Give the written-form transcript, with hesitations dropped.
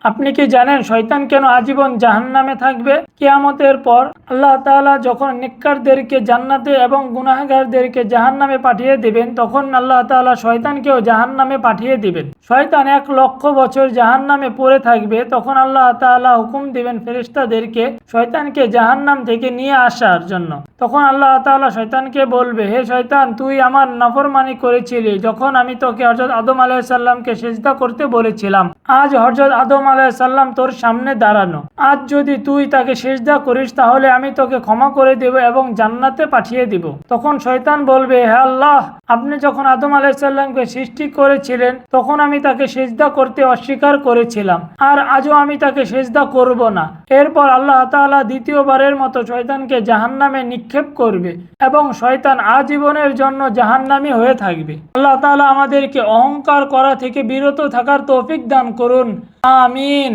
আপনি কি জানেন শয়তান কেন আজীবন জাহান্নামে থাকবে? কিয়ামতের পর আল্লাহ তাআলা যখন নেককারদেরকে জান্নাতে এবং গুনাহগারদেরকে জাহান্নামে পাঠিয়ে দিবেন, তখন আল্লাহ তাআলা শয়তানকেও জাহান্নামে পাঠিয়ে দিবেন। শয়তান 1,00,000 বছর জাহান্নামে পড়ে থাকবে। তখন আল্লাহ তাআলা হুকুম দিবেন ফেরেশতাদেরকে শয়তানকে জাহান্নাম থেকে নিয়ে আসার জন্য। তখন আল্লাহ তাআলা শয়তানকে বলবে, হে শয়তান, তুই আমার নাফরমানি করেছিলি যখন আমি তোকে হযরত আদম আলাইহিস সালামকে সিজদা করতে বলেছিলাম। আজ হযরত আদম আলাইহিস সালাম তোর সামনে দাঁড়ানো। আজ যদি তুই তাকে সিজদা করিস তাহলে আমি তোকে ক্ষমা করে দেব এবং জান্নাতে পাঠিয়ে দিব। তখন শয়তান বলবে, হে আল্লাহ, আপনি যখন আদম আলাইহিস সালামকে সৃষ্টি করেছিলেন তখন আমি তাকে সিজদা করতে অস্বীকার করেছিলাম, আর আজও আমি তাকে সিজদা করব না। এরপর আল্লাহ তাআলা দ্বিতীয়বারের মতো শয়তানকে জাহান্নামে নিক্ষেপ করবে এবং শয়তান আজীবনের জন্য জাহান্নামী হয়ে থাকবে। আল্লাহ তাআলা আমাদেরকে অহংকার করা থেকে বিরত থাকার তৌফিক দান করুন। আমিন।